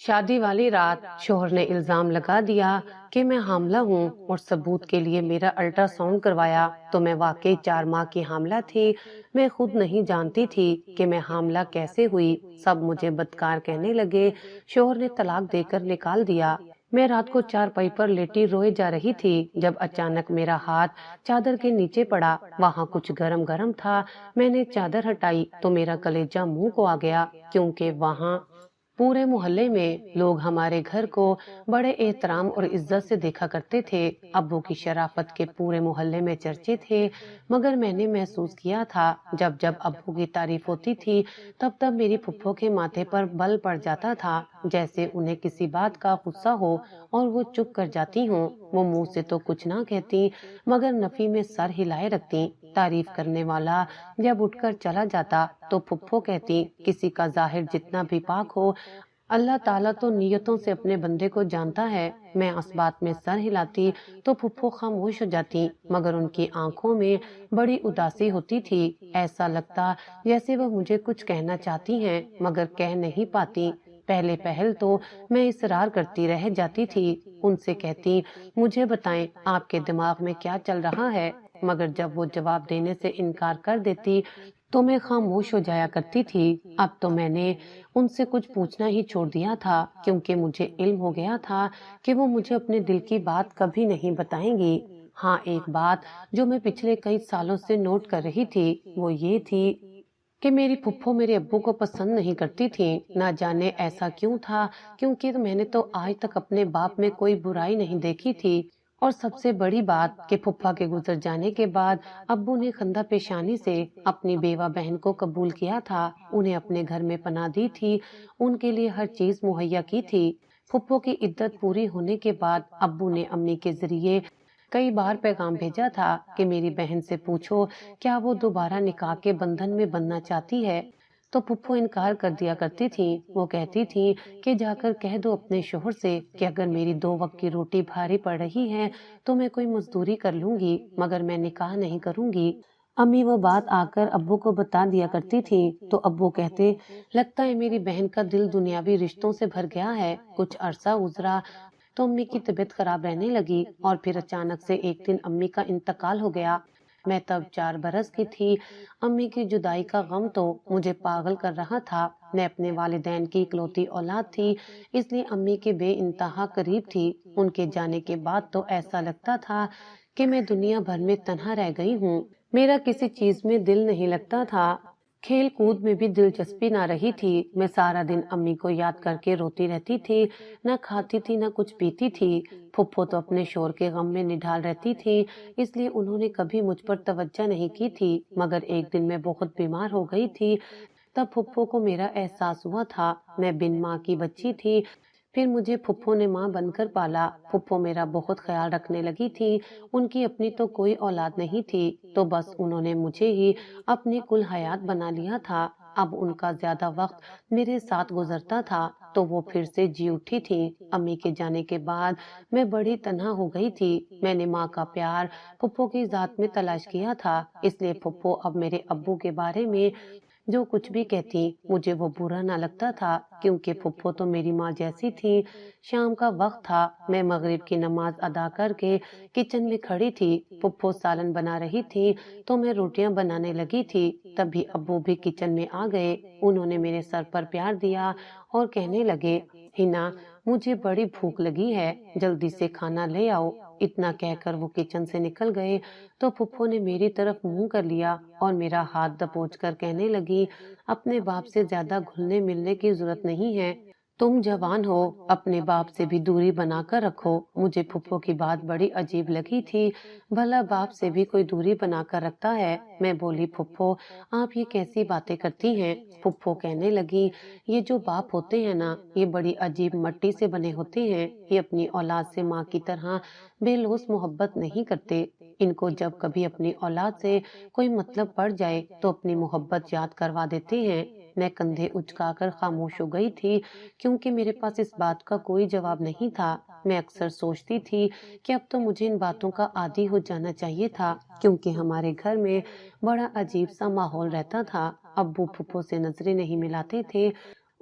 شادی والی رات شوہر نے الزام لگا دیا کہ میں حاملہ ہوں اور ثبوت کے لیے میرا الٹرا ساؤنڈ کروایا تو میں واقعی 4 ماہ کی حاملہ تھی۔ میں خود نہیں جانتی تھی کہ میں حاملہ کیسے ہوئی۔ سب مجھے بدکار کہنے لگے۔ شوہر نے طلاق دے کر نکال دیا۔ میں رات کو چارپائی پر لیٹی روئے جا رہی تھی جب اچانک میرا ہاتھ چادر کے نیچے پڑا۔ وہاں کچھ گرم گرم تھا۔ میں نے چادر ہٹائی تو میرا کلیجہ منہ کو آ گیا، کیونکہ وہاں پورے محلے میں لوگ ہمارے گھر کو بڑے احترام اور عزت سے دیکھا کرتے تھے۔ ابو کی شرافت کے پورے محلے میں چرچے تھے، مگر میں نے محسوس کیا تھا جب جب ابو کی تعریف ہوتی تھی تب تب میری پھپھو کے ماتھے پر بل پڑ جاتا تھا، جیسے انہیں کسی بات کا غصہ ہو اور وہ چپ کر جاتی ہوں۔ وہ منہ سے تو کچھ نہ کہتی مگر نفی میں سر ہلائے رکھتی۔ تعریف کرنے والا جب اٹھ کر چلا جاتا تو پھپھو کہتی، کسی کا ظاہر جتنا بھی پاک ہو، اللہ تعالیٰ تو نیتوں سے اپنے بندے کو جانتا ہے۔ میں اس بات میں سر ہلاتی تو پھپھو خاموش ہو جاتی، مگر ان کی آنکھوں میں بڑی اداسی ہوتی تھی۔ ایسا لگتا جیسے وہ مجھے کچھ کہنا چاہتی ہیں مگر کہہ نہیں پاتی۔ پہلے پہل تو میں اصرار کرتی رہ جاتی تھی، ان سے کہتی، مجھے بتائیں آپ کے دماغ میں کیا چل رہا ہے، مگر جب وہ جواب دینے سے انکار کر دیتی تو میں خاموش ہو جایا کرتی تھی۔ اب تو میں نے ان سے کچھ پوچھنا ہی چھوڑ دیا تھا، کیونکہ مجھے علم ہو گیا تھا کہ وہ مجھے اپنے دل کی بات کبھی نہیں بتائیں گی۔ ہاں، ایک بات جو میں پچھلے کئی سالوں سے نوٹ کر رہی تھی وہ یہ تھی کہ میری پھپھو میرے ابو کو پسند نہیں کرتی تھی۔ نہ جانے ایسا کیوں تھا، کیونکہ میں نے تو آج تک اپنے باپ میں کوئی برائی نہیں دیکھی تھی، اور سب سے بڑی بات کہ پھپھا کے گزر جانے کے بعد ابو نے خندہ پیشانی سے اپنی بیوہ بہن کو قبول کیا تھا، انہیں اپنے گھر میں پناہ دی تھی، ان کے لیے ہر چیز مہیا کی تھی۔ پھپھو کی عدت پوری ہونے کے بعد ابو نے امی کے ذریعے کئی بار پیغام بھیجا تھا کہ میری بہن سے پوچھو کیا وہ دوبارہ نکاح کے بندھن میں بننا چاہتی ہے، تو پھپھو انکار کر دیا کرتی تھی۔ وہ کہتی تھی کہ جا کر کہہ دو اپنے شوہر سے کہ اگر میری 2 وقت کی روٹی بھاری پڑ رہی ہے تو میں کوئی مزدوری کر لوں گی، مگر میں نکاح نہیں کروں گی۔ امی وہ بات آ کر ابو کو بتا دیا کرتی تھی تو ابو کہتے، لگتا ہے میری بہن کا دل دنیاوی رشتوں سے بھر گیا ہے۔ کچھ عرصہ گزرا تو امی کی طبیعت خراب رہنے لگی اور پھر اچانک سے ایک دن امی کا انتقال ہو گیا۔ میں تب 4 برس کی تھی۔ امی کی جدائی کا غم تو مجھے پاگل کر رہا تھا۔ میں اپنے والدین کی اکلوتی اولاد تھی، اس لیے امی کے بے انتہا قریب تھی۔ ان کے جانے کے بعد تو ایسا لگتا تھا کہ میں دنیا بھر میں تنہا رہ گئی ہوں۔ میرا کسی چیز میں دل نہیں لگتا تھا، کھیل کود میں بھی دلچسپی نہ رہی تھی۔ میں سارا دن امی کو یاد کر کے روتی رہتی تھی، نہ کھاتی تھی نہ کچھ پیتی تھی۔ پھپھو تو اپنے شوہر کے غم میں نڈھال رہتی تھی، اس لیے انہوں نے کبھی مجھ پر توجہ نہیں کی تھی، مگر ایک دن میں بہت بیمار ہو گئی تھی، تب پھپھو کو میرا احساس ہوا تھا۔ میں بن ماں کی بچی تھی، پھر مجھے پھپھو نے ماں بن کر پالا۔ پھپھو میرا بہت خیال رکھنے لگی تھی، ان کی اپنی تو کوئی اولاد نہیں تھی، تو بس انہوں نے مجھے ہی اپنی کل حیات بنا لیا تھا۔ اب ان کا زیادہ وقت میرے ساتھ گزرتا تھا تو وہ پھر سے جی اٹھی تھی۔ امی کے جانے کے بعد میں بڑی تنہا ہو گئی تھی۔ میں نے ماں کا پیار پھپھو کی ذات میں تلاش کیا تھا، اس لیے پھپھو اب میرے ابو کے بارے میں جو کچھ بھی کہتی مجھے وہ برا نہ لگتا تھا، کیونکہ پھپھو تو میری ماں جیسی تھی۔ شام کا وقت تھا، میں مغرب کی نماز ادا کر کے کچن میں کھڑی تھی۔ پھپھو سالن بنا رہی تھی تو میں روٹیاں بنانے لگی تھی، تبھی ابو بھی کچن میں آ گئے۔ انہوں نے میرے سر پر پیار دیا اور کہنے لگے، ہنا مجھے بڑی بھوک لگی ہے، جلدی سے کھانا لے آؤ۔ اتنا کہہ کر وہ کچن سے نکل گئے تو پھپھو نے میری طرف منہ کر لیا اور میرا ہاتھ دبوچ کر کہنے لگی، اپنے باپ سے زیادہ گھلنے ملنے کی ضرورت نہیں ہے، تم جوان ہو، اپنے باپ سے بھی دوری بنا کر رکھو۔ مجھے پھپھو کی بات بڑی عجیب لگی تھی، بھلا باپ سے بھی کوئی دوری بنا کر رکھتا ہے؟ میں بولی، پھپھو آپ یہ کیسی باتیں کرتی ہیں؟ پھپھو کہنے لگی، یہ جو باپ ہوتے ہیں نا، یہ بڑی عجیب مٹی سے بنے ہوتے ہیں، یہ اپنی اولاد سے ماں کی طرح بے لوث محبت نہیں کرتے، ان کو جب کبھی اپنی اولاد سے کوئی مطلب پڑ جائے تو اپنی محبت یاد کروا دیتے ہیں۔ میں کندھے اچکا کر خاموش ہو گئی تھی، کیونکہ میرے پاس اس بات کا کوئی جواب نہیں تھا۔ میں اکثر سوچتی تھی کہ اب تو مجھے ان باتوں کا عادی ہو جانا چاہیے تھا، کیونکہ ہمارے گھر میں بڑا عجیب سا ماحول رہتا تھا۔ ابو پھپھو سے نظریں نہیں ملاتے تھے،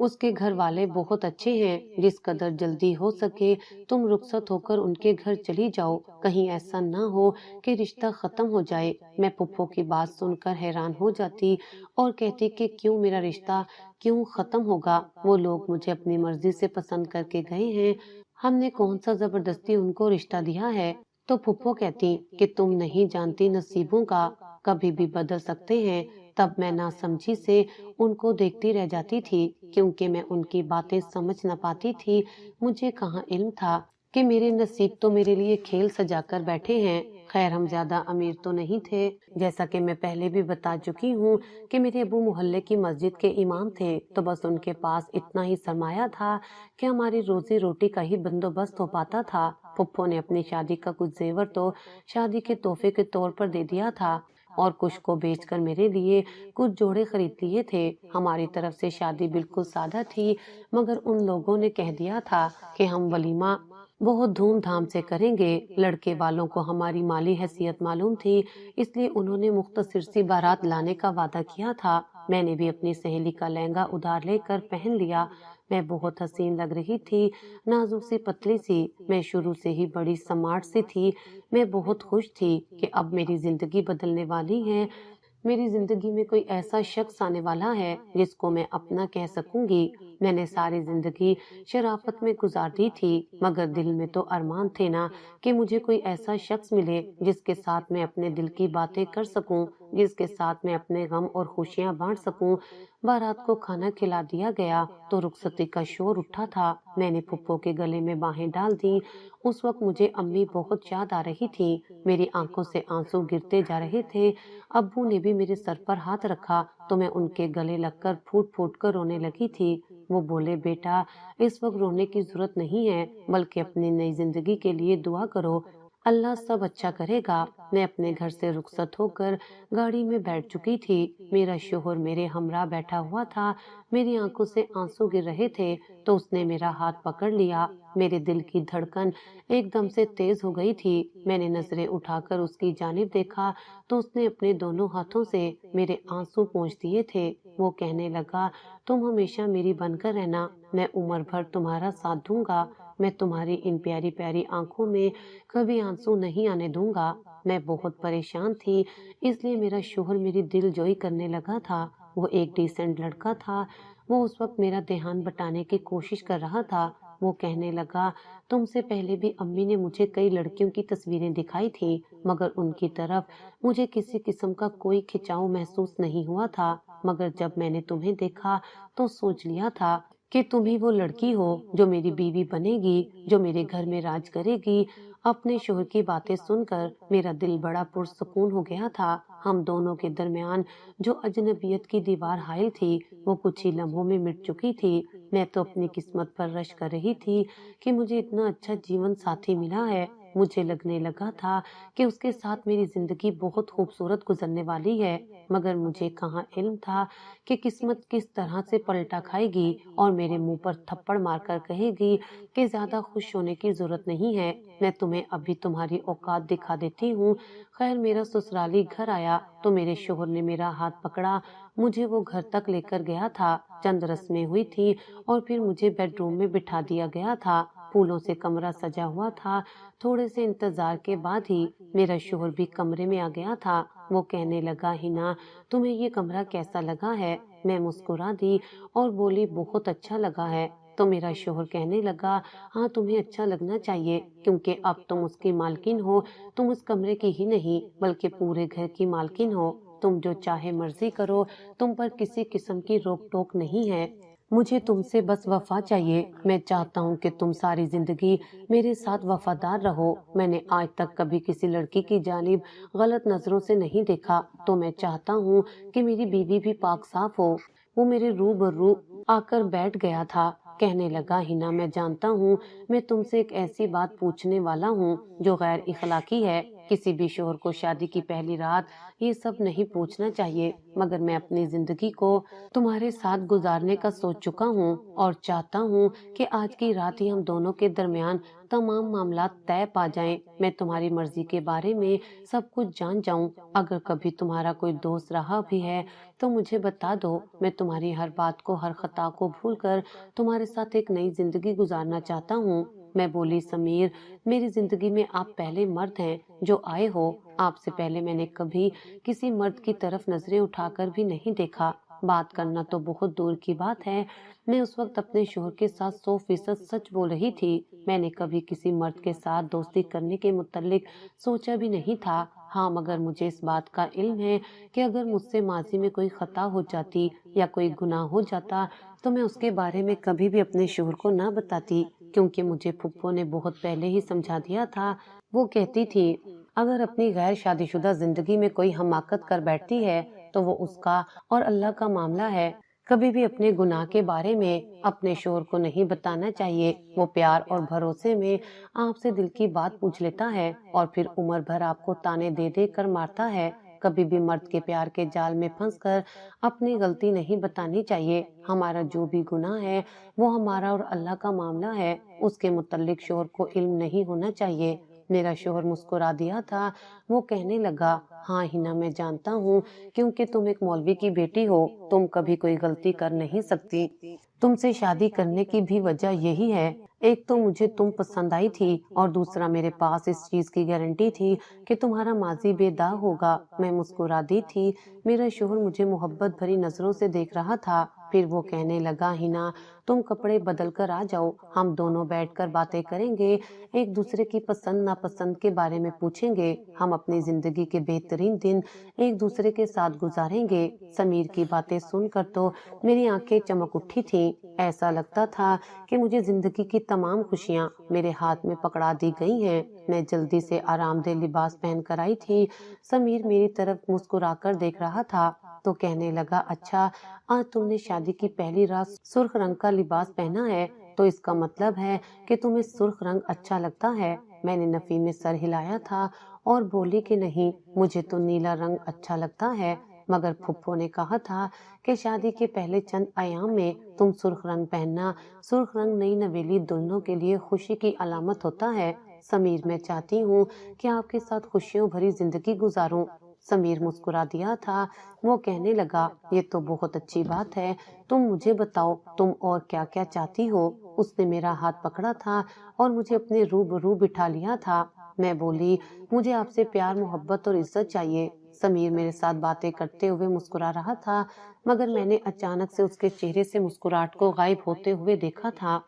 اس کے گھر والے بہت اچھے ہیں، جس قدر جلدی ہو سکے تم رخصت ہو کر ان کے گھر چلی جاؤ، کہیں ایسا نہ ہو کہ رشتہ ختم ہو جائے۔ میں پھپھو کی بات سن کر حیران ہو جاتی اور کہتی کہ کیوں میرا رشتہ کیوں ختم ہوگا؟ وہ لوگ مجھے اپنی مرضی سے پسند کر کے گئے ہیں، ہم نے کون سا زبردستی ان کو رشتہ دیا ہے؟ تو پھپھو کہتی کہ تم نہیں جانتی نصیبوں کا کبھی بھی بدل سکتے ہیں۔ تب میں نہ سمجھی سے ان کو دیکھتی رہ جاتی تھی، کیونکہ میں ان کی باتیں سمجھ نہ پاتی تھی۔ مجھے کہاں علم تھا کہ میرے نصیب تو میرے لیے کھیل سجا کر بیٹھے ہیں۔ خیر ہم زیادہ امیر تو نہیں تھے، جیسا کہ میں پہلے بھی بتا چکی ہوں کہ میرے ابو محلے کی مسجد کے امام تھے، تو بس ان کے پاس اتنا ہی سرمایہ تھا کہ ہماری روزی روٹی کا ہی بندوبست ہو پاتا تھا۔ پھپھو نے اپنی شادی کا کچھ زیور تو شادی کے تحفے کے طور پر دے دیا تھا اور کچھ کو بیچ کر میرے لیے کچھ جوڑے خرید لیے تھے۔ ہماری طرف سے شادی بالکل سادہ تھی، مگر ان لوگوں نے کہہ دیا تھا کہ ہم ولیمہ بہت دھوم دھام سے کریں گے۔ لڑکے والوں کو ہماری مالی حیثیت معلوم تھی، اس لیے انہوں نے مختصر سی بارات لانے کا وعدہ کیا تھا۔ میں نے بھی اپنی سہیلی کا لہنگا ادھار لے کر پہن لیا۔ میں بہت حسین لگ رہی تھی، نازک سی پتلی سی۔ میں شروع سے ہی بڑی سمارٹ سی تھی۔ میں بہت خوش تھی کہ اب میری زندگی بدلنے والی ہے، میری زندگی میں کوئی ایسا شخص آنے والا ہے جس کو میں اپنا کہہ سکوں گی۔ میں نے ساری زندگی شرافت میں گزار دی تھی، مگر دل میں تو ارمان تھے نا کہ مجھے کوئی ایسا شخص ملے جس کے ساتھ میں اپنے دل کی باتیں کر سکوں، جس کے ساتھ میں اپنے غم اور خوشیاں بانٹ سکوں۔ بارات کو کھانا کھلا دیا گیا تو رخصتی کا شور اٹھا تھا۔ میں نے پھپھو کے گلے میں باہیں ڈال دی۔ اس وقت مجھے امی بہت یاد آ رہی تھی، میری آنکھوں سے آنسو گرتے جا رہے تھے۔ ابو نے بھی میرے سر پر ہاتھ رکھا تو میں ان کے گلے لگ کر پھوٹ پھوٹ کر رونے لگی تھی۔ وہ بولے بیٹا اس وقت رونے کی ضرورت نہیں ہے، بلکہ اپنی نئی زندگی کے لیے دعا کرو، اللہ سب اچھا کرے گا۔ میں اپنے گھر سے رخصت ہو کر گاڑی میں بیٹھ چکی تھی۔ میرا شوہر میرے ہمراہ بیٹھا ہوا تھا، میری آنکھوں سے آنسو گر رہے تھے تو اس نے میرا ہاتھ پکڑ لیا۔ میرے دل کی دھڑکن ایک دم سے تیز ہو گئی تھی۔ میں نے نظریں اٹھا کر اس کی جانب دیکھا تو اس نے اپنے دونوں ہاتھوں سے میرے آنسو پونچھ دیے تھے۔ وہ کہنے لگا تم ہمیشہ میری بن کر رہنا، میں عمر بھر تمہارا ساتھ دوں گا، میں تمہاری ان پیاری پیاری آنکھوں میں کبھی آنسو نہیں آنے دوں گا۔ میں بہت پریشان تھی، اس لیے میرا شوہر میری دل جوئی کرنے لگا تھا۔ وہ ایک ڈیسنٹ لڑکا تھا، وہ اس وقت میرا دھیان بٹانے کی کوشش کر رہا تھا۔ وہ کہنے لگا تم سے پہلے بھی امی نے مجھے کئی لڑکیوں کی تصویریں دکھائی تھی، مگر ان کی طرف مجھے کسی قسم کا کوئی کھنچاؤ محسوس نہیں ہوا تھا، مگر جب میں نے تمہیں دیکھا تو سوچ لیا تھا کہ تم ہی وہ لڑکی ہو جو میری بیوی بنے گی، جو میرے گھر میں راج کرے گی۔ اپنے شوہر کی باتیں سن کر میرا دل بڑا پرسکون ہو گیا تھا۔ ہم دونوں کے درمیان جو اجنبیت کی دیوار حائل تھی وہ کچھ ہی لمحوں میں مٹ چکی تھی۔ میں تو اپنی قسمت پر رشک کر رہی تھی کہ مجھے اتنا اچھا جیون ساتھی ملا ہے۔ مجھے لگنے لگا تھا کہ اس کے ساتھ میری زندگی بہت خوبصورت گزرنے والی ہے، مگر مجھے کہاں علم تھا کہ قسمت کس طرح سے پلٹا کھائے گی اور میرے منہ پر تھپڑ مار کر کہے گی کہ زیادہ خوش ہونے کی ضرورت نہیں ہے، میں تمہیں ابھی تمہاری اوقات دکھا دیتی ہوں۔ خیر میرا سسرالی گھر آیا تو میرے شوہر نے میرا ہاتھ پکڑا، مجھے وہ گھر تک لے کر گیا تھا۔ چند رسمیں ہوئی تھی اور پھر مجھے بیڈ روم میں بٹھا دیا گیا تھا۔ پھولوں سے کمرہ سجا ہوا تھا۔ تھوڑے سے انتظار کے بعد ہی میرا شوہر بھی کمرے میں آ گیا تھا۔ وہ کہنے لگا ہنا تمہیں یہ کمرہ کیسا لگا ہے؟ میں مسکرا دی اور بولی بہت اچھا لگا ہے۔ تو میرا شوہر کہنے لگا ہاں تمہیں اچھا لگنا چاہیے، کیونکہ اب تم اس کی مالکن ہو، تم اس کمرے کی ہی نہیں بلکہ پورے گھر کی مالکن ہو، تم جو چاہے مرضی کرو، تم پر کسی قسم کی روک ٹوک نہیں ہے۔ مجھے تم سے بس وفا چاہیے، میں چاہتا ہوں کہ تم ساری زندگی میرے ساتھ وفادار رہو۔ میں نے آج تک کبھی کسی لڑکی کی جانب غلط نظروں سے نہیں دیکھا، تو میں چاہتا ہوں کہ میری بیوی بھی پاک صاف ہو۔ وہ میرے روبرو آ کر بیٹھ گیا تھا۔ کہنے لگا ہنا میں جانتا ہوں میں تم سے ایک ایسی بات پوچھنے والا ہوں جو غیر اخلاقی ہے، کسی بھی شوہر کو شادی کی پہلی رات یہ سب نہیں پوچھنا چاہیے، مگر میں اپنی زندگی کو تمہارے ساتھ گزارنے کا سوچ چکا ہوں اور چاہتا ہوں کہ آج کی رات ہی ہم دونوں کے درمیان تمام معاملات طے پا جائیں۔ میں تمہاری مرضی کے بارے میں سب کچھ جان جاؤں۔ اگر کبھی تمہارا کوئی دوست رہا بھی ہے تو مجھے بتا دو، میں تمہاری ہر بات کو، ہر خطا کو بھول کر تمہارے ساتھ ایک نئی زندگی گزارنا چاہتا ہوں۔ میں بولی، سمیر، میری زندگی میں آپ پہلے مرد ہیں جو آئے ہو۔ آپ سے پہلے میں نے کبھی کسی مرد کی طرف نظریں اٹھا کر بھی نہیں دیکھا۔ بات کرنا تو بہت دور کی بات ہے، میں اس وقت اپنے شوہر کے ساتھ 100% سچ بول رہی تھی۔ میں نے کبھی کسی مرد کے ساتھ دوستی کرنے کے متعلق سوچا بھی نہیں تھا۔ ہاں، مگر مجھے اس بات کا علم ہے کہ اگر مجھ سے ماضی میں کوئی خطا ہو جاتی یا کوئی گناہ ہو جاتا تو میں اس کے بارے میں کبھی بھی اپنے شوہر کو نہ بتاتی، کیونکہ مجھے پھپھو نے بہت پہلے ہی سمجھا دیا تھا۔ وہ کہتی تھی اگر اپنی غیر شادی شدہ زندگی میں کوئی حماقت کر بیٹھتی ہے تو وہ اس کا اور اللہ کا معاملہ ہے۔ کبھی بھی اپنے گناہ کے بارے میں اپنے شوہر کو نہیں بتانا چاہیے۔ وہ پیار اور بھروسے میں آپ سے دل کی بات پوچھ لیتا ہے اور پھر عمر بھر آپ کو تانے دے دے کر مارتا ہے۔ کبھی بھی مرد کے پیار کے جال میں پھنس کر اپنی غلطی نہیں بتانی چاہیے۔ ہمارا جو بھی گناہ ہے وہ ہمارا اور اللہ کا معاملہ ہے، اس کے متعلق شوہر کو علم نہیں ہونا چاہیے۔ میرا شوہر مسکرا دیا تھا۔ وہ کہنے لگا، ہاں ہنا، میں جانتا ہوں، کیونکہ تم ایک مولوی کی بیٹی ہو، تم کبھی کوئی غلطی کر نہیں سکتی۔ تم سے شادی کرنے کی بھی وجہ یہی ہے، ایک تو مجھے تم پسند آئی تھی اور دوسرا میرے پاس اس چیز کی گارنٹی تھی کہ تمہارا ماضی بے داغ ہوگا۔ میں مسکرا دی تھی۔ میرا شوہر مجھے محبت بھری نظروں سے دیکھ رہا تھا، پھر وہ کہنے لگا، ہنا، تم کپڑے بدل کر آ جاؤ، ہم دونوں بیٹھ کر باتیں کریں گے، ایک دوسرے کی پسند ناپسند کے بارے میں پوچھیں گے، ہم اپنی زندگی کے بہترین دن ایک دوسرے کے ساتھ گزاریں گے۔ سمیر کی باتیں سن کر تو میری آنکھیں چمک اٹھی تھیں، ایسا لگتا تھا کہ مجھے زندگی کی تمام خوشیاں میرے ہاتھ میں پکڑا دی گئی ہیں۔ میں جلدی سے آرام دہ لباس پہن کر آئی تھی۔ سمیر میری طرف مسکرا کر دیکھ رہا تھا تو کہنے لگا، اچھا، آج تم نے شادی کی پہلی رات سرخ رنگ کا لباس پہنا ہے تو اس کا مطلب ہے کہ تمہیں سرخ رنگ اچھا لگتا ہے۔ میں نے نفی میں سر ہلایا تھا اور بولی کہ نہیں، مجھے تو نیلا رنگ اچھا لگتا ہے، مگر پھپھو نے کہا تھا کہ شادی کے پہلے چند ایام میں تم سرخ رنگ پہننا، سرخ رنگ نئی نویلی دلہنوں کے لیے خوشی کی علامت ہوتا ہے۔ سمیر، میں چاہتی ہوں کہ آپ کے ساتھ خوشیوں بھری زندگی گزاروں۔ سمیر مسکرا دیا تھا۔ وہ کہنے لگا، یہ تو بہت اچھی بات ہے، تم مجھے بتاؤ تم اور کیا کیا چاہتی ہو۔ اس نے میرا ہاتھ پکڑا تھا اور مجھے اپنے روبرو بٹھا لیا تھا۔ میں بولی، مجھے آپ سے پیار، محبت اور عزت چاہیے۔ سمیر میرے ساتھ باتیں کرتے ہوئے مسکرا رہا تھا، مگر میں نے اچانک سے اس کے چہرے سے مسکراہٹ کو غائب ہوتے ہوئے دیکھا تھا۔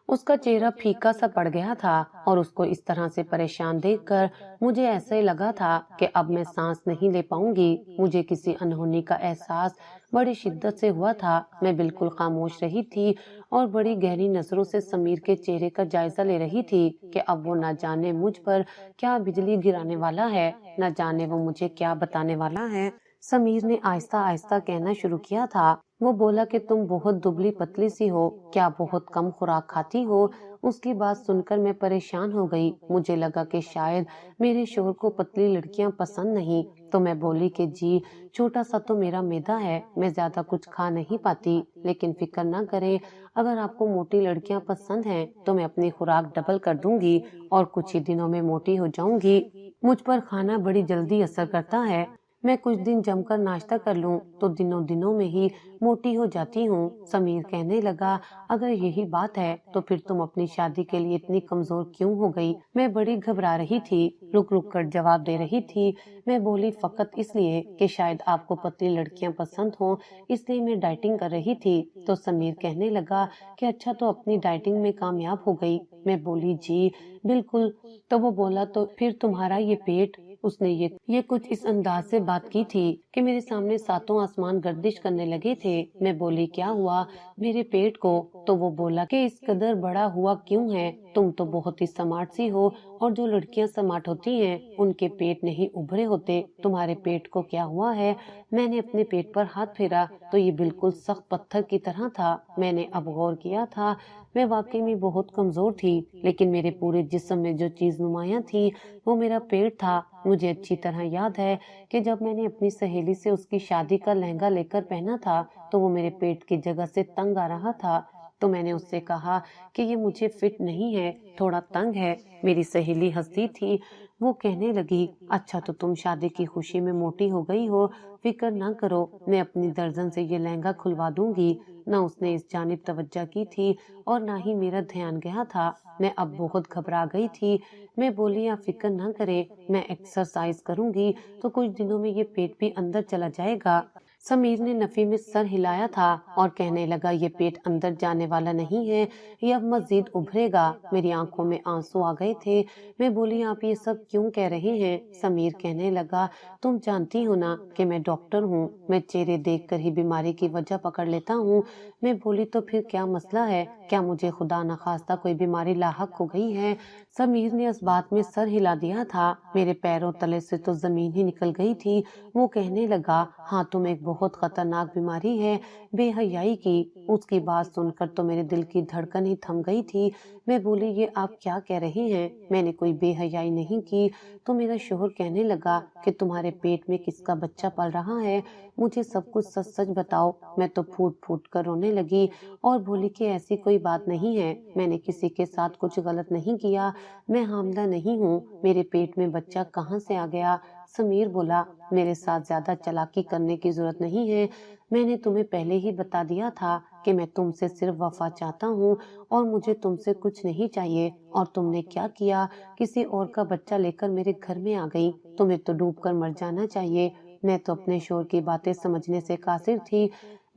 اس کا چہرہ پھیکا سا پڑ گیا تھا اور اس کو اس طرح سے پریشان دیکھ کر مجھے ایسا ہی لگا تھا کہ اب میں سانس نہیں لے پاؤں گی۔ مجھے کسی انہونی کا احساس بڑی شدت سے ہوا تھا۔ میں بالکل خاموش رہی تھی اور بڑی گہری نظروں سے سمیر کے چہرے کا جائزہ لے رہی تھی کہ اب وہ نہ جانے مجھ پر کیا بجلی گرانے والا ہے، نہ جانے وہ مجھے کیا بتانے والا ہے۔ سمیر نے آہستہ آہستہ کہنا شروع کیا تھا۔ وہ بولا کہ تم بہت دبلی پتلی سی ہو، کیا بہت کم خوراک کھاتی ہو؟ اس کی بات سن کر میں پریشان ہو گئی۔ مجھے لگا کہ شاید میرے شوہر کو پتلی لڑکیاں پسند نہیں، تو میں بولی کہ جی، چھوٹا سا تو میرا معدہ ہے، میں زیادہ کچھ کھا نہیں پاتی، لیکن فکر نہ کریں، اگر آپ کو موٹی لڑکیاں پسند ہیں تو میں اپنی خوراک ڈبل کر دوں گی اور کچھ ہی دنوں میں موٹی ہو جاؤں گی۔ مجھ پر کھانا بڑی جلدی اثر کرتا ہے، میں کچھ دن جم کر ناشتہ کر لوں تو دنوں میں ہی موٹی ہو جاتی ہوں۔ سمیر کہنے لگا، اگر یہی بات ہے تو پھر تم اپنی شادی کے لیے اتنی کمزور کیوں ہو گئی؟ میں بڑی گھبرا رہی تھی، رک رک کر جواب دے رہی تھی۔ میں بولی، فقط اس لیے کہ شاید آپ کو پتلی لڑکیاں پسند ہوں، اس لیے میں ڈائٹنگ کر رہی تھی۔ تو سمیر کہنے لگا کہ اچھا، تو اپنی ڈائٹنگ میں کامیاب ہو گئی؟ میں بولی، جی بالکل۔ تو وہ بولا، تو پھر تمہارا یہ پیٹ؟ اس نے یہ کچھ اس انداز سے بات کی تھی کہ میرے سامنے ساتوں آسمان گردش کرنے لگے تھے۔ میں بولی، کیا ہوا میرے پیٹ کو؟ تو وہ بولا کہ اس قدر بڑا ہوا کیوں ہے؟ تم تو بہت ہی سمارٹ سی ہو، اور جو لڑکیاں سمارٹ ہوتی ہیں ان کے پیٹ نہیں ابھرے ہوتے، تمہارے پیٹ کو کیا ہوا ہے؟ میں نے اپنے پیٹ پر ہاتھ پھیرا تو یہ بالکل سخت پتھر کی طرح تھا۔ میں نے اب غور کیا تھا، میں واقعی میں بہت کمزور تھی، لیکن میرے پورے جسم میں جو چیز نمایاں تھی وہ میرا پیٹ تھا۔ مجھے اچھی طرح یاد ہے کہ جب میں نے اپنی سہیلی سے اس کی شادی کا لہنگا لے کر پہنا تھا تو وہ میرے پیٹ کی جگہ سے تنگ آ رہا تھا، تو میں نے اس سے کہا کہ یہ مجھے فٹ نہیں ہے، تھوڑا تنگ ہے۔ میری سہیلی ہنستی تھی، وہ کہنے لگی، اچھا تو تم شادی کی خوشی میں موٹی ہو گئی ہو، فکر نہ کرو، میں اپنی درزن سے یہ لہنگا کھلوا دوں گی۔ نہ اس نے اس جانب توجہ کی تھی اور نہ ہی میرا دھیان گیا تھا۔ میں اب بہت گھبرا گئی تھی۔ میں بولی، آپ فکر نہ کریں، میں ایکسرسائز کروں گی تو کچھ دنوں میں یہ پیٹ بھی اندر چلا جائے گا۔ سمیر نے نفی میں سر ہلایا تھا اور کہنے لگا، یہ پیٹ اندر جانے والا نہیں ہے، یہ اب مزید ابھرے گا۔ میری آنکھوں میں آنسو آ گئے تھے۔ میں بولی، آپ یہ سب کیوں کہہ رہے ہیں؟ سمیر کہنے لگا، تم جانتی ہو نا کہ میں ڈاکٹر ہوں، میں چہرے دیکھ کر ہی بیماری کی وجہ پکڑ لیتا ہوں۔ میں بولی، تو پھر کیا مسئلہ ہے؟ کیا مجھے خدا نخواستہ کوئی بیماری لاحق ہو گئی ہے؟ سمیر نے اس بات میں سر ہلا دیا تھا۔ میرے پیروں تلے سے تو زمین ہی نکل گئی تھی۔ وہ کہنے لگا، ہاں تم ایک بہت خطرناک بیماری ہے، بے حیائی کی۔ اس کی بات سن کر تو میرے دل کی دھڑکن ہی تھم گئی تھی۔ میں بولی، یہ آپ کیا کہہ رہے ہیں؟ میں نے کوئی بے حیائی نہیں کی۔ تو میرا شوہر کہنے لگا کہ تمہارے پیٹ میں کس کا بچہ پل رہا ہے، مجھے سب کچھ سچ سچ بتاؤ۔ میں تو پھوٹ پھوٹ کر رونے لگی اور بولی کہ ایسی کوئی بات نہیں ہے، میں نے کسی کے ساتھ کچھ غلط نہیں کیا، میں حاملہ نہیں ہوں، میرے پیٹ میں بچہ کہاں سے آ گیا؟ سمیر بولا، میرے ساتھ زیادہ چالاکی کرنے کی ضرورت نہیں ہے، میں نے تمہیں پہلے ہی بتا دیا تھا کہ میں تم سے صرف وفا چاہتا ہوں اور مجھے تم سے کچھ نہیں چاہیے، اور تم نے کیا کیا؟ کسی اور کا بچہ لے کر میرے گھر میں آ گئی، تمہیں تو ڈوب کر مر جانا چاہیے۔ میں تو اپنے شوہر کی باتیں سمجھنے سے قاصر تھی۔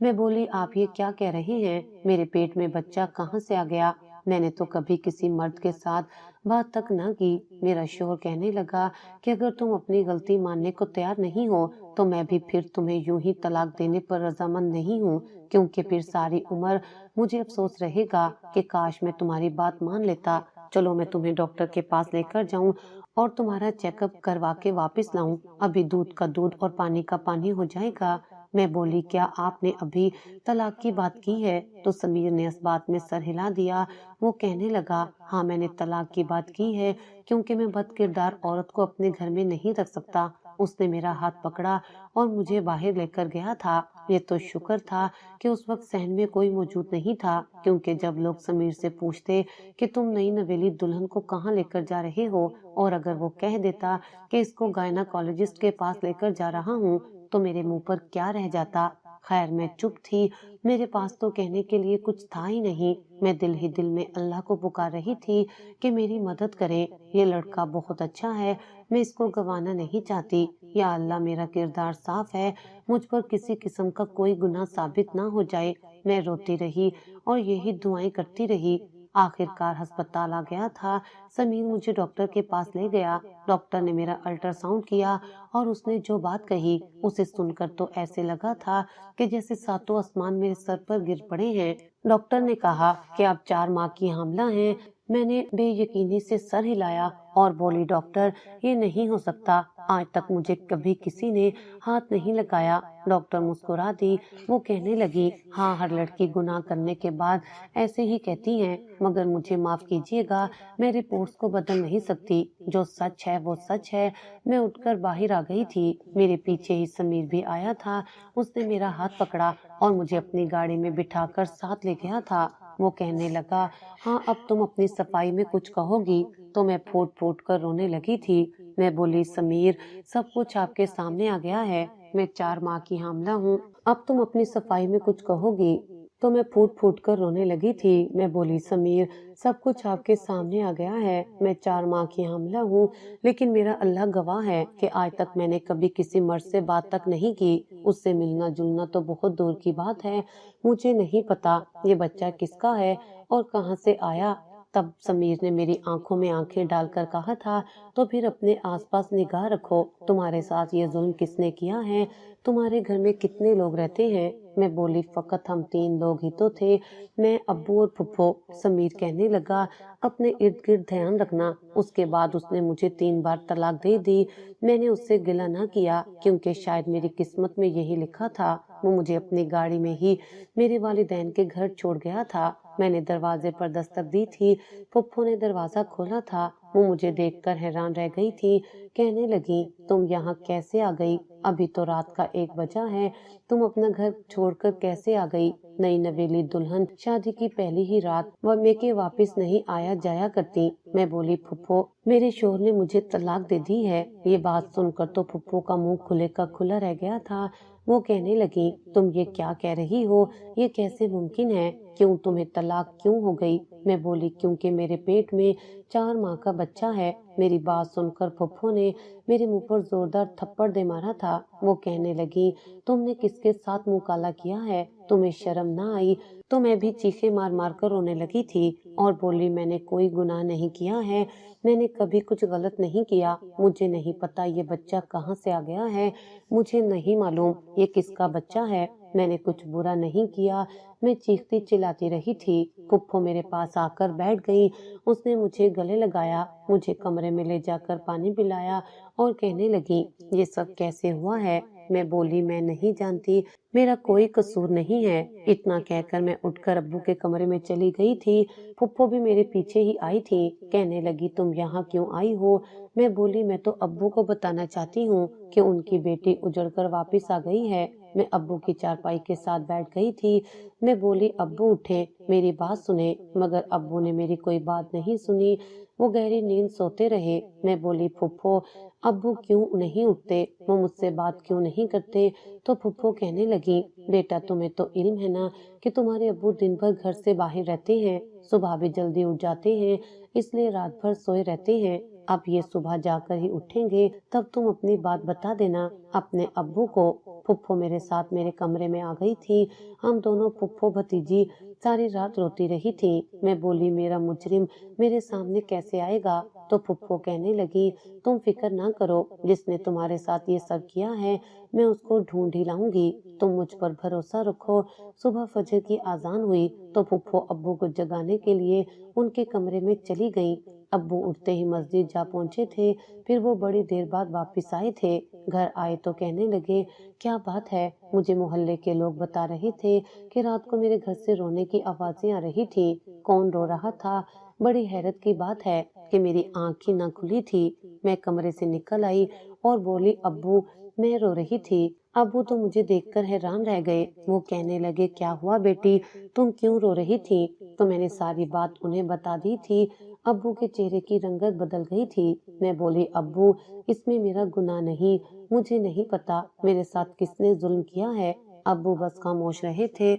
میں بولی، آپ یہ کیا کہہ رہے ہیں؟ میرے پیٹ میں بچہ کہاں سے آ گیا؟ میں نے تو کبھی کسی مرد کے ساتھ بات تک نہ کی۔ میرا شوہر کہنے لگا کہ اگر تم اپنی غلطی ماننے کو تیار نہیں ہو تو میں بھی پھر تمہیں یوں ہی طلاق دینے پر رضامند نہیں ہوں، کیونکہ پھر ساری عمر مجھے افسوس رہے گا کہ کاش میں تمہاری بات مان لیتا۔ چلو میں تمہیں ڈاکٹر کے پاس لے کر جاؤں اور تمہارا چیک اپ کروا کے واپس لاؤں، ابھی دودھ کا دودھ اور پانی کا پانی ہو جائے گا۔ میں بولی، کیا آپ نے ابھی طلاق کی بات کی ہے؟ تو سمیر نے اس بات میں سر ہلا دیا۔ وہ کہنے لگا، ہاں میں نے طلاق کی بات کی ہے، کیونکہ میں بد کردار عورت کو اپنے گھر میں نہیں رکھ سکتا۔ اس نے میرا ہاتھ پکڑا اور مجھے باہر لے کر گیا تھا۔ یہ تو شکر تھا کہ اس وقت صحن میں کوئی موجود نہیں تھا، کیونکہ جب لوگ سمیر سے پوچھتے کہ تم نئی نویلی دلہن کو کہاں لے کر جا رہے ہو، اور اگر وہ کہہ دیتا کہ اس کو گائناکولوجسٹ کے پاس لے کر جا رہا ہوں، تو میرے منہ پر کیا رہ جاتا؟ خیر میں چپ تھی، میرے پاس تو کہنے کے لیے کچھ تھا ہی نہیں۔ میں دل ہی دل میں اللہ کو پکار رہی تھی کہ میری مدد کرے، یہ لڑکا بہت اچھا ہے، میں اس کو گنوانا نہیں چاہتی۔ یا اللہ، میرا کردار صاف ہے، مجھ پر کسی قسم کا کوئی گناہ ثابت نہ ہو جائے۔ میں روتی رہی اور یہی دعائیں کرتی رہی۔ آخر کار ہسپتال آ گیا تھا۔ سمیر مجھے ڈاکٹر کے پاس لے گیا۔ ڈاکٹر نے میرا الٹرا ساؤنڈ کیا اور اس نے جو بات کہی اسے سن کر تو ایسے لگا تھا کہ جیسے ساتوں آسمان میرے سر پر گر پڑے ہیں۔ ڈاکٹر نے کہا کہ آپ 4 ماہ کی حاملہ ہیں۔ میں نے بے یقینی سے سر ہلایا اور بولی، ڈاکٹر یہ نہیں ہو سکتا، آج تک مجھے کبھی کسی نے ہاتھ نہیں لگایا۔ ڈاکٹر مسکرا دی۔ وہ کہنے لگی، ہاں ہر لڑکی گناہ کرنے کے بعد ایسے ہی کہتی ہیں، مگر مجھے معاف کیجیے گا، میں رپورٹس کو بدل نہیں سکتی، جو سچ ہے وہ سچ ہے۔ میں اٹھ کر باہر آ گئی تھی۔ میرے پیچھے ہی سمیر بھی آیا تھا۔ اس نے میرا ہاتھ پکڑا اور مجھے اپنی گاڑی میں بٹھا کر ساتھ لے گیا تھا۔ وہ کہنے لگا، ہاں اب تم اپنی صفائی میں کچھ کہو گی؟ تو میں پھوٹ پھوٹ کر رونے لگی تھی۔ میں بولی، سمیر سب کچھ آپ کے سامنے آ گیا ہے، میں 4 ماہ کی حاملہ ہوں، اب تم اپنی صفائی میں کچھ کہو گی؟ تو میں پھوٹ پھوٹ کر رونے لگی تھی۔ میں بولی، سمیر سب کچھ آپ کے سامنے آ گیا ہے، میں 4 ماہ کی حاملہ ہوں، لیکن میرا اللہ گواہ ہے کہ آج تک میں نے کبھی کسی مرد سے بات تک نہیں کی، اس سے ملنا جلنا تو بہت دور کی بات ہے۔ مجھے نہیں پتا یہ بچہ کس کا ہے اور کہاں سے آیا۔ تب سمیر نے میری آنکھوں میں آنکھیں ڈال کر کہا تھا، تو پھر اپنے آس پاس نگاہ رکھو، تمہارے ساتھ یہ ظلم کس نے کیا ہے؟ تمہارے گھر میں کتنے لوگ رہتے ہیں؟ میں بولی، فقط ہم 3 لوگ ہی تو تھے، میں، ابو اور پھپھو۔ سمیر کہنے لگا، اپنے ارد گرد دھیان رکھنا۔ اس کے بعد اس نے مجھے 3 بار طلاق دے دی۔ میں نے اس سے گلہ نہ کیا، کیونکہ شاید میری قسمت میں یہی لکھا تھا۔ وہ مجھے اپنی گاڑی میں ہی میرے والدین کے گھر چھوڑ گیا تھا۔ میں نے دروازے پر دستک دی تھی، پھپھو نے دروازہ کھولا تھا، وہ مجھے دیکھ کر حیران رہ گئی تھی، کہنے لگی تم یہاں کیسے آ گئی؟ ابھی تو رات کا 1 بجا ہے، تم اپنا گھر چھوڑ کر کیسے آ گئی؟ نئی نویلی دلہن شادی کی پہلی ہی رات وہ میں کے واپس نہیں آیا جایا کرتی۔ میں بولی پھپھو میرے شوہر نے مجھے طلاق دے دی ہے۔ یہ بات سن کر تو پھپھو کا منہ کھلے کا کھلا رہ گیا تھا۔ وہ کہنے لگی تم یہ کیا کہہ رہی ہو؟ یہ کیسے ممکن ہے؟ کیوں تمہیں طلاق کیوں ہو گئی؟ میں بولی کیونکہ میرے پیٹ میں 4 ماہ کا بچہ ہے۔ میری بات سن کر پھپھو نے میرے منہ پر زوردار تھپڑ دے مارا تھا۔ وہ کہنے لگی تم نے کس کے ساتھ منہ کالا کیا ہے؟ تمہیں شرم نہ آئی؟ تو میں بھی چیخے مار مار کر رونے لگی تھی اور بولی میں نے کوئی گناہ نہیں کیا ہے، میں نے کبھی کچھ غلط نہیں کیا، مجھے نہیں پتا یہ بچہ کہاں سے آ گیا ہے، مجھے نہیں معلوم یہ کس کا بچہ ہے، میں نے کچھ برا نہیں کیا۔ میں چیختی چلاتی رہی تھی۔ پھپھو میرے پاس آ کر بیٹھ گئی، اس نے مجھے گلے لگایا، مجھے کمرے میں لے جا کر پانی پلایا اور کہنے لگی یہ سب کیسے ہوا ہے؟ میں بولی میں نہیں جانتی، میرا کوئی قصور نہیں ہے۔ اتنا کہہ کر میں اٹھ کر ابو کے کمرے میں چلی گئی تھی۔ پھپھو بھی میرے پیچھے ہی آئی تھی، کہنے لگی تم یہاں کیوں آئی ہو؟ میں بولی میں تو ابو کو بتانا چاہتی ہوں کہ ان کی بیٹی اجڑ کر واپس آ گئی ہے۔ میں ابو کی چارپائی کے ساتھ بیٹھ گئی تھی۔ میں بولی ابو اٹھے، میری بات سنیں، مگر ابو نے میری کوئی بات نہیں سنی، وہ گہری نیند سوتے رہے۔ میں بولی پھپھو ابو کیوں نہیں اٹھتے، وہ مجھ سے بات کیوں نہیں کرتے؟ تو پھپھو کہنے لگی بیٹا تمہیں تو علم ہے نا کہ تمہارے ابو دن بھر گھر سے باہر رہتے ہیں، صبح بھی جلدی اٹھ جاتے ہیں، اس لیے رات بھر سوئے رہتے ہیں، اب یہ صبح جا کر ہی اٹھیں گے، تب تم اپنی بات بتا دینا اپنے ابو کو۔ پھپھو میرے ساتھ میرے کمرے میں آ گئی تھی، ہم دونوں پھپھو بھتیجی ساری رات روتی رہی تھی۔ میں بولی میرا مجرم میرے سامنے کیسے آئے گا؟ تو پھپھو کہنے لگی تم فکر نہ کرو، جس نے تمہارے ساتھ یہ سب کیا ہے میں اس کو ڈھونڈ ہی لاؤں گی، تم مجھ پر بھروسہ رکھو۔ صبح فجر کی اذان ہوئی تو پھپھو ابو کو جگانے کے لیے ان کے کمرے میں چلی گئی۔ ابو اٹھتے ہی مسجد جا پہنچے تھے، پھر وہ بڑی دیر بعد واپس آئے تھے۔ گھر آئے تو کہنے لگے کیا بات ہے؟ مجھے محلے کے لوگ بتا رہے تھے کہ رات کو میرے گھر سے رونے کی آوازیں آ رہی تھی، کون رو رہا تھا؟ بڑی حیرت کی بات ہے کہ میری آنکھ ہی نہ کھلی تھی۔ میں کمرے سے نکل آئی اور بولی ابو میں رو رہی تھی۔ ابو تو مجھے دیکھ کر حیران رہ گئے، وہ کہنے لگے کیا ہوا بیٹی، تم کیوں رو رہی تھی؟ تو میں نے ساری بات انہیں بتا دی تھی۔ ابو کے چہرے کی رنگت بدل گئی تھی۔ میں بولی ابو اس میں میرا گناہ نہیں، مجھے نہیں پتا میرے ساتھ کس نے ظلم کیا ہے۔ ابو بس خاموش رہے تھے،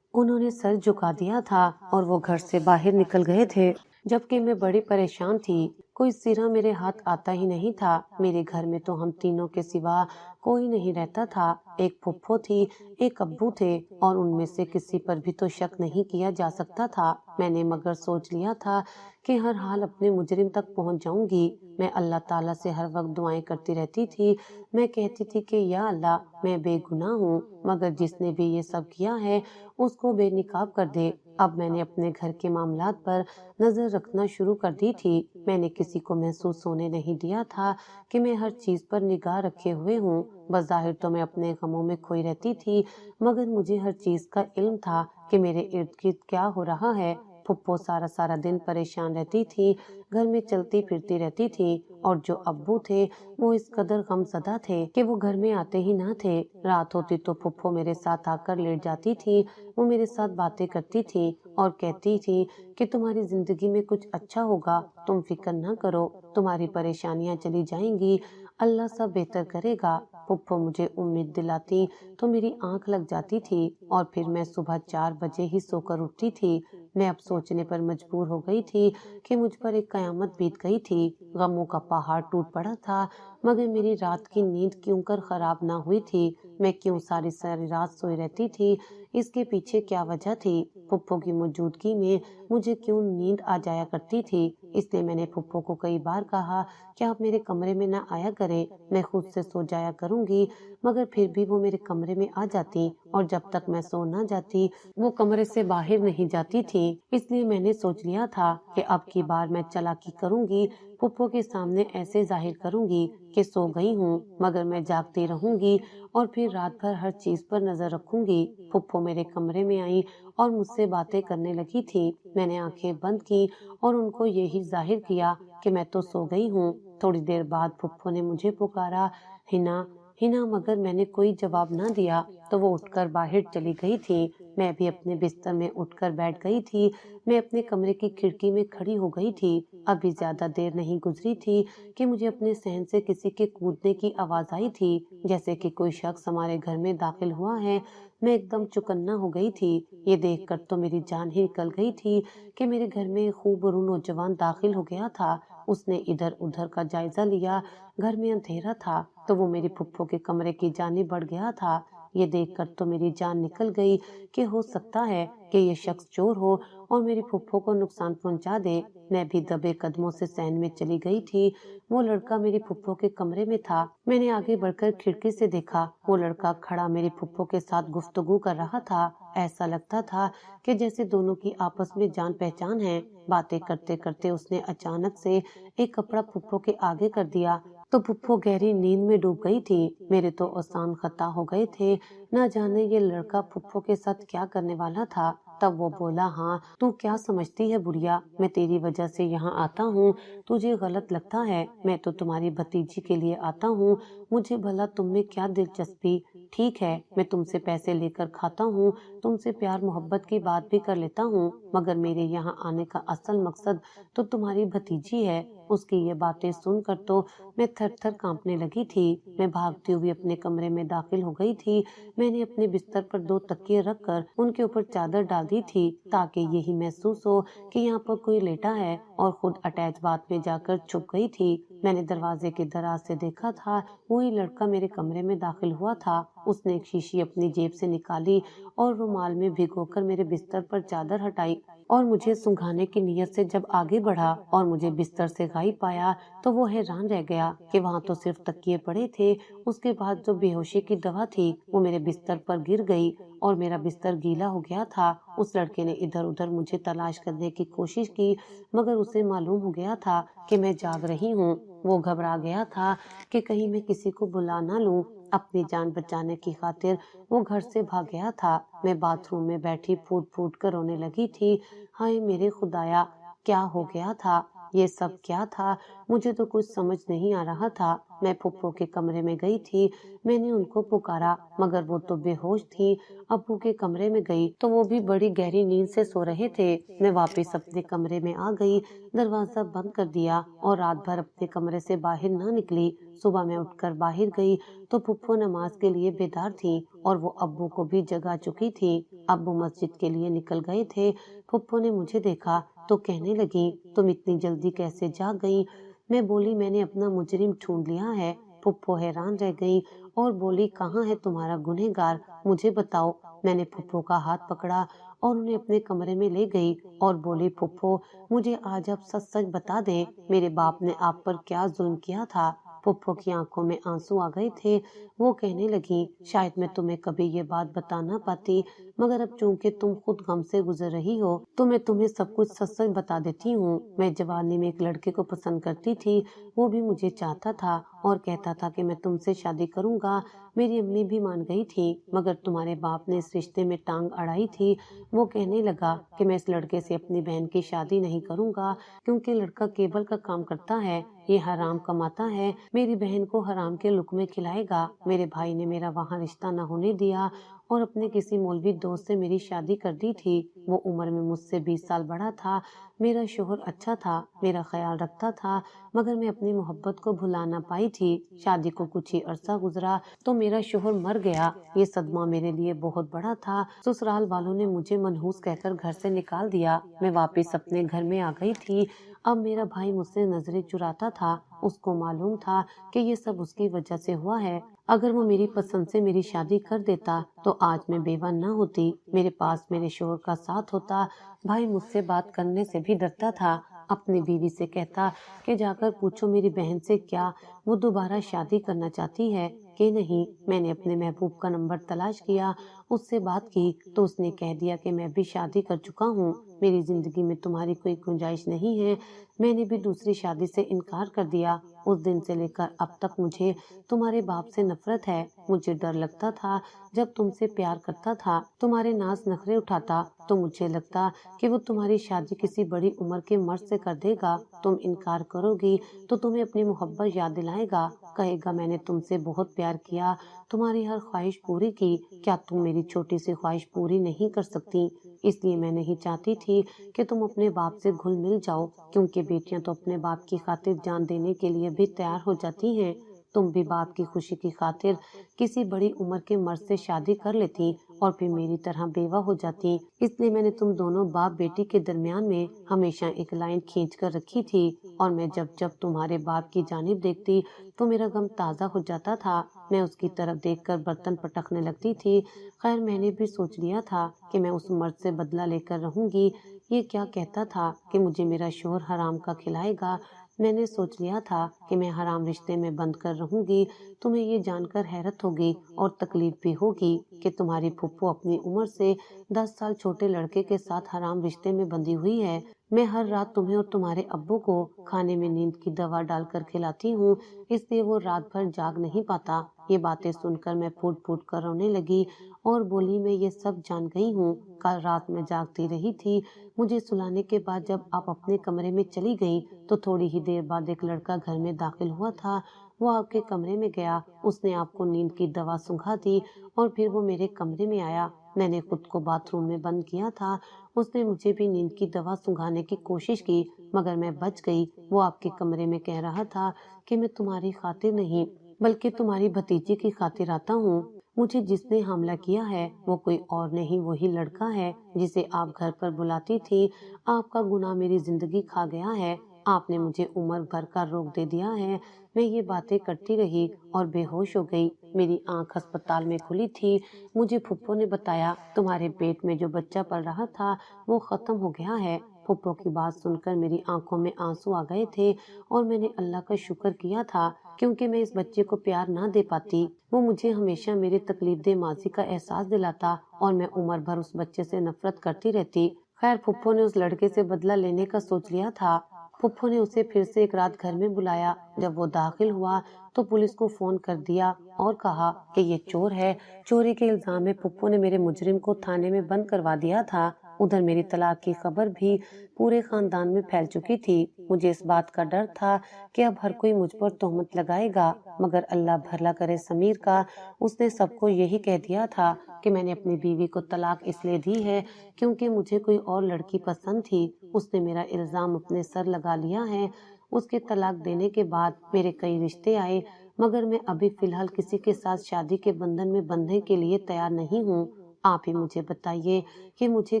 انہوں نے سر جھکا دیا تھا اور وہ گھر سے باہر نکل گئے تھے، جبکہ میں بڑی پریشان تھی، کوئی سرا میرے ہاتھ آتا ہی نہیں تھا۔ میرے گھر میں تو ہم تینوں کے سوا کوئی نہیں رہتا تھا، ایک پھپھو تھی، ایک ابو تھے، اور ان میں سے کسی پر بھی تو شک نہیں کیا جا سکتا تھا۔ میں نے مگر سوچ لیا تھا کہ ہر حال اپنے مجرم تک پہنچ جاؤں گی۔ میں اللہ تعالیٰ سے ہر وقت دعائیں کرتی رہتی تھی، میں کہتی تھی کہ یا اللہ میں بے گناہ ہوں، مگر جس نے بھی یہ سب کیا ہے اس کو بے نقاب کر دے۔ اب میں نے اپنے گھر کے معاملات پر نظر رکھنا شروع کر دی تھی۔ میں نے کسی کو محسوس ہونے نہیں دیا تھا کہ میں ہر چیز پر نگاہ رکھے ہوئے ہوں۔ بظاہر تو میں اپنے غموں میں کھوئی رہتی تھی، مگر مجھے ہر چیز کا علم تھا کہ میرے ارد گرد کیا ہو رہا ہے۔ پھپھو سارا دن پریشان رہتی تھی، گھر میں چلتی پھرتی رہتی تھی، اور جو ابو تھے وہ اس قدر غم زدہ تھے کہ وہ گھر میں آتے ہی نہ تھے۔ رات ہوتی تو پھپھو میرے ساتھ آ کر لیٹ جاتی تھی، وہ میرے ساتھ باتیں کرتی تھی اور کہتی تھی کہ تمہاری زندگی میں کچھ اچھا ہوگا، تم فکر نہ کرو، تمہاری پریشانیاں چلی جائیں گی، اللہ سب بہتر کرے گا۔ پھپھو مجھے امید دلاتی تو میری آنکھ لگ جاتی تھی، اور پھر میں صبح 4 بجے ہی سو کر اٹھتی تھی۔ میں اب سوچنے پر مجبور ہو گئی تھی کہ مجھ پر ایک قیامت بیت گئی تھی، غموں کا پہاڑ ٹوٹ پڑا تھا، مگر میری رات کی نیند کیوں کر خراب نہ ہوئی تھی؟ میں کیوں ساری رات سوئی رہتی تھی؟ اس کے پیچھے کیا وجہ تھی؟ پھپھو کی موجودگی میں مجھے کیوں نیند آ جایا کرتی تھی؟ اس لیے میں نے پھپھو کو کئی بار کہا کہ آپ میرے کمرے میں نہ آیا کریں، میں خود سے سو جایا کروں گی، مگر پھر بھی وہ میرے کمرے میں آ جاتی، اور جب تک میں سو نہ جاتی وہ کمرے سے باہر نہیں جاتی تھی۔ اس لیے میں نے سوچ لیا تھا کہ اب کی بار میں چالاکی کروں گی، پھپھو کے سامنے ایسے ظاہر کروں گی کہ سو گئی ہوں، مگر میں جاگتی رہوں گی اور پھر رات بھر ہر چیز پر نظر رکھوں گی۔ پھپھو میرے کمرے میں آئی اور مجھ سے باتیں کرنے لگی تھی۔ میں نے آنکھیں بند کی اور ان کو یہی ظاہر کیا کہ میں تو سو گئی ہوں۔ تھوڑی دیر بعد پھپھو نے مجھے پکارا، ہنا ہنا، مگر میں نے کوئی جواب نہ دیا تو وہ اٹھ کر باہر چلی گئی تھی۔ میں بھی اپنے بستر میں اٹھ کر بیٹھ گئی تھی۔ میں اپنے کمرے کی کھڑکی میں کھڑی ہو گئی تھی۔ ابھی زیادہ دیر نہیں گزری تھی کہ مجھے اپنے صحن سے کسی کے کودنے کی آواز آئی تھی، جیسے کہ کوئی شخص ہمارے گھر میں داخل ہوا ہے۔ میں ایک دم چوکنا ہو گئی تھی۔ یہ دیکھ کر تو میری جان ہی نکل گئی تھی کہ میرے گھر میں خوب رو نوجوان داخل ہو گیا تھا۔ اس نے ادھر ادھر کا جائزہ لیا۔ گھر میں اندھیرا تھا تو وہ میری پھپھو کے کمرے کی جانب بڑھ گیا تھا۔ یہ دیکھ کر تو میری جان نکل گئی کہ ہو سکتا ہے کہ یہ شخص چور ہو اور میری پھپھو کو نقصان پہنچا دے۔ میں بھی دبے قدموں سے صحن میں چلی گئی تھی۔ وہ لڑکا میری پھپھو کے کمرے میں تھا۔ میں نے آگے بڑھ کر کھڑکی سے دیکھا، وہ لڑکا کھڑا میری پھپھو کے ساتھ گفتگو کر رہا تھا۔ ایسا لگتا تھا کہ جیسے دونوں کی آپس میں جان پہچان ہے۔ باتیں کرتے کرتے اس نے اچانک سے ایک کپڑا پھپھو کے آگے کر دیا تو پھپھو گہری نیند میں ڈوب گئی تھی۔ میرے تو آسان خطا ہو گئے تھے، نہ جانے یہ لڑکا پھپھو کے ساتھ کیا کرنے والا تھا۔ تب وہ بولا، ہاں تو کیا سمجھتی ہے بڑھیا، میں تیری وجہ سے یہاں آتا ہوں، تجھے غلط لگتا ہے، میں تو تمہاری بھتیجی کے لیے آتا ہوں، مجھے بھلا تم میں کیا دلچسپی، ٹھیک ہے میں تم سے پیسے لے کر کھاتا ہوں، تم سے پیار محبت کی بات بھی کر لیتا ہوں، مگر میرے یہاں آنے کا اصل مقصد تو تمہاری بھتیجی ہے۔ اس کی یہ باتیں سن کر تو میں تھر تھر کانپنے لگی تھی۔ میں بھاگتی ہوئی اپنے کمرے میں داخل ہو گئی تھی۔ میں نے اپنے بستر پر 2 تکیے رکھ کر ان کے اوپر چادر ڈال دی تھی تاکہ یہی محسوس ہو کہ یہاں پر کوئی لیٹا ہے، اور خود اٹیچ باتھ میں جا کر چھپ گئی تھی۔ میں نے دروازے کے دراز سے دیکھا تھا، وہی لڑکا میرے کمرے میں داخل ہوا تھا۔ اس نے ایک شیشی اپنی جیب سے نکالی اور رومال میں بھگو کر میرے بستر پر چادر ہٹائی، اور مجھے سنگھانے کی نیت سے جب آگے بڑھا اور مجھے بستر سے غائب پایا تو وہ حیران رہ گیا کہ وہاں تو صرف تکیے پڑے تھے۔ اس کے بعد جو بے ہوشی کی دوا تھی وہ میرے بستر پر گر گئی اور میرا بستر گیلا ہو گیا تھا۔ اس لڑکے نے ادھر ادھر مجھے تلاش کرنے کی کوشش کی، مگر اسے معلوم ہو گیا تھا کہ میں جاگ رہی ہوں۔ وہ گھبرا گیا تھا کہ کہیں میں کسی کو بلا نہ لوں۔ اپنی جان بچانے کی خاطر وہ گھر سے بھاگ گیا تھا۔ میں باتھ روم میں بیٹھی پھوٹ پھوٹ کر رونے لگی تھی۔ ہائے میرے خدایا، کیا ہو گیا تھا، یہ سب کیا تھا، مجھے تو کچھ سمجھ نہیں آ رہا تھا۔ میں پھپھو کے کمرے میں گئی تھی، میں نے ان کو پکارا مگر وہ تو بے ہوش تھی۔ ابو کے کمرے میں گئی تو وہ بھی بڑی گہری نیند سے سو رہے تھے۔ میں واپس اپنے کمرے میں آ گئی، دروازہ بند کر دیا اور رات بھر اپنے کمرے سے باہر نہ نکلی۔ صبح میں اٹھ کر باہر گئی تو پھپھو نماز کے لیے بیدار تھی اور وہ ابو کو بھی جگا چکی تھی۔ ابو مسجد کے لیے نکل گئے تھے۔ پھپھو نے مجھے دیکھا تو کہنے لگی، تم اتنی جلدی کیسے جاگ گئی؟ میں بولی، میں نے اپنا مجرم ڈھونڈ لیا ہے۔ پھپھو حیران رہ گئی اور بولی، کہاں ہے تمہارا گنہگار، مجھے بتاؤ۔ میں نے پھپھو کا ہاتھ پکڑا اور انہیں اپنے کمرے میں لے گئی اور بولی، پھپھو مجھے آج آپ سچ سچ بتا دیں، میرے باپ نے آپ پر کیا ظلم کیا تھا؟ پھپھو کی آنکھوں میں آنسو آ گئے تھے۔ وہ کہنے لگی، شاید میں تمہیں کبھی یہ بات بتا نہ پاتی، مگر اب چونکہ تم خود غم سے گزر رہی ہو تو میں تمہیں سب کچھ سچ سچ بتا دیتی ہوں۔ میں جوانی میں ایک لڑکے کو پسند کرتی تھی، وہ بھی مجھے چاہتا تھا اور کہتا تھا کہ میں تم سے شادی کروں گا۔ میری امی بھی مان گئی تھی، مگر تمہارے باپ نے اس رشتے میں ٹانگ اڑائی تھی۔ وہ کہنے لگا کہ میں اس لڑکے سے اپنی بہن کی شادی نہیں کروں گا کیونکہ لڑکا کیبل کا کام کرتا ہے، یہ حرام کماتا ہے، میری بہن کو حرام کے لقمے کھلائے گا۔ میرے بھائی نے میرا وہاں رشتہ نہ ہونے دیا اور اپنے کسی مولوی دوست سے میری شادی کر دی تھی۔ وہ عمر میں مجھ سے 20 سال بڑا تھا۔ میرا شوہر اچھا تھا، میرا خیال رکھتا تھا، مگر میں اپنی محبت کو بھلا نہ پائی تھی۔ شادی کو کچھ ہی عرصہ گزرا تو میرا شوہر مر گیا۔ یہ صدمہ میرے لیے بہت بڑا تھا۔ سسرال والوں نے مجھے منحوس کہہ کر گھر سے نکال دیا۔ میں واپس اپنے گھر میں آ گئی تھی۔ اب میرا بھائی مجھ سے نظریں چراتا تھا، اس کو معلوم تھا کہ یہ سب اس کی وجہ سے ہوا ہے۔ اگر وہ میری پسند سے میری شادی کر دیتا تو آج میں بیوہ نہ ہوتی، میرے پاس میرے شوہر کا ساتھ ہوتا۔ بھائی مجھ سے بات کرنے سے بھی ڈرتا تھا، اپنی بیوی سے کہتا کہ جا کر پوچھو میری بہن سے کیا وہ دوبارہ شادی کرنا چاہتی ہے، کہ نہیں۔ میں نے اپنے محبوب کا نمبر تلاش کیا، اس سے بات کی تو اس نے کہہ دیا کہ میں بھی شادی کر چکا ہوں، میری زندگی میں تمہاری کوئی گنجائش نہیں ہے۔ میں نے بھی دوسری شادی سے انکار کر دیا۔ اس دن سے لے کر اب تک مجھے تمہارے باپ سے نفرت ہے۔ مجھے ڈر لگتا تھا جب تم سے پیار کرتا تھا، تمہارے ناز نخرے اٹھاتا تو مجھے لگتا کہ وہ تمہاری شادی کسی بڑی عمر کے مرد سے کر دے گا۔ تم انکار کرو گی تو تمہیں اپنی محبت یاد دلائے گا، کہے گا میں نے تم سے بہت پیار کیا، تمہاری ہر خواہش پوری کی، کیا تم میری چھوٹی سی خواہش پوری نہیں کر سکتی؟ اس لیے میں نہیں چاہتی تھی کہ تم اپنے باپ سے گھل مل جاؤ، کیونکہ بیٹیاں تو اپنے باپ کی خاطر جان دینے کے لیے بھی تیار ہو جاتی ہیں۔ تم بھی باپ کی خوشی کی خاطر کسی بڑی عمر کے مرد سے شادی کر لیتی اور پھر میری طرح بیوہ ہو جاتی۔ اس لیے میں نے تم دونوں باپ بیٹی کے درمیان میں ہمیشہ ایک لائن کھینچ کر رکھی تھی، اور میں جب تمہارے باپ کی جانب دیکھتی تو میرا غم تازہ ہو جاتا تھا، میں اس کی طرف دیکھ کر برتن پٹکنے لگتی تھی۔ خیر میں نے بھی سوچ لیا تھا کہ میں اس مرد سے بدلہ لے کر رہوں گی۔ یہ کیا کہتا تھا کہ مجھے میرا شوہر حرام کا کھلائے گا؟ میں نے سوچ لیا تھا کہ میں حرام رشتے میں بند کر رہوں گی۔ تمہیں یہ جان کر حیرت ہوگی اور تکلیف بھی ہوگی کہ تمہاری پھپھو اپنی عمر سے 10 سال چھوٹے لڑکے کے ساتھ حرام رشتے میں بندھی ہوئی ہے۔ میں ہر رات تمہیں اور تمہارے ابو کو کھانے میں نیند کی دوا ڈال کر کھلاتی ہوں، اس لیے وہ رات بھر جاگ نہیں پاتا۔ یہ باتیں سن کر میں پھوٹ پھوٹ کر رونے لگی اور بولی میں یہ سب جان گئی ہوں، کل رات میں جاگتی رہی تھی۔ مجھے سلانے کے بعد جب آپ اپنے کمرے میں چلی گئیں تو تھوڑی ہی دیر بعد ایک لڑکا گھر میں داخل ہوا تھا۔ وہ آپ کے کمرے میں گیا، اس نے آپ کو نیند کی دوا سنگھا دی اور پھر وہ میرے کمرے میں آیا۔ میں نے خود کو باتھ روم میں بند کیا تھا، اس نے مجھے بھی نیند کی دوا سنگھانے کی کوشش کی مگر میں بچ گئی۔ وہ آپ کے کمرے میں کہہ رہا تھا کہ میں تمہاری خاطر نہیں بلکہ تمہاری بھتیجی کی خاطر آتا ہوں۔ مجھے جس نے حاملہ کیا ہے وہ کوئی اور نہیں، وہی لڑکا ہے جسے آپ گھر پر بلاتی تھی۔ آپ کا گناہ میری زندگی کھا گیا ہے، آپ نے مجھے عمر بھر کا روک دے دیا ہے۔ میں یہ باتیں کرتی رہی اور بے ہوش ہو گئی۔ میری آنکھ ہسپتال میں کھلی تھی، مجھے پھپھو نے بتایا تمہارے پیٹ میں جو بچہ پل رہا تھا وہ ختم ہو گیا ہے۔ پھپھو کی بات سن کر میری آنکھوں میں آنسو آ گئے تھے اور میں نے اللہ کا شکر کیا تھا کیونکہ میں اس بچے کو پیار نہ دے پاتی۔ وہ مجھے ہمیشہ میرے تکلیف دہ ماضی کا احساس دلاتا اور میں عمر بھر اس بچے سے نفرت کرتی رہتی۔ خیر پھپھو نے اس لڑکے سے بدلہ لینے کا سوچ لیا تھا۔ پھپھو نے اسے پھر سے ایک رات گھر میں بلایا۔ جب وہ داخل ہوا تو پولیس کو فون کر دیا اور کہا کہ یہ چور ہے۔ چوری کے الزام میں پھپھو نے میرے مجرم کو تھانے میں بند کروا دیا تھا۔ ادھر میری طلاق کی خبر بھی پورے خاندان میں پھیل چکی تھی۔ مجھے اس بات کا ڈر تھا کہ اب ہر کوئی مجھ پر تہمت لگائے گا، مگر اللہ بھلا کرے سمیر کا، اس نے سب کو یہی کہہ دیا تھا کہ میں نے اپنی بیوی کو طلاق اس لیے دی ہے کیونکہ مجھے کوئی اور لڑکی پسند تھی۔ اس نے میرا الزام اپنے سر لگا لیا ہے۔ اس کے طلاق دینے کے بعد میرے کئی رشتے آئے مگر میں ابھی فی الحال کسی کے ساتھ شادی کے بندھن میں بندھنے کے لیے تیار نہیں ہوں۔ آپ ہی مجھے بتائیے کہ مجھے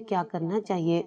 کیا کرنا چاہیے۔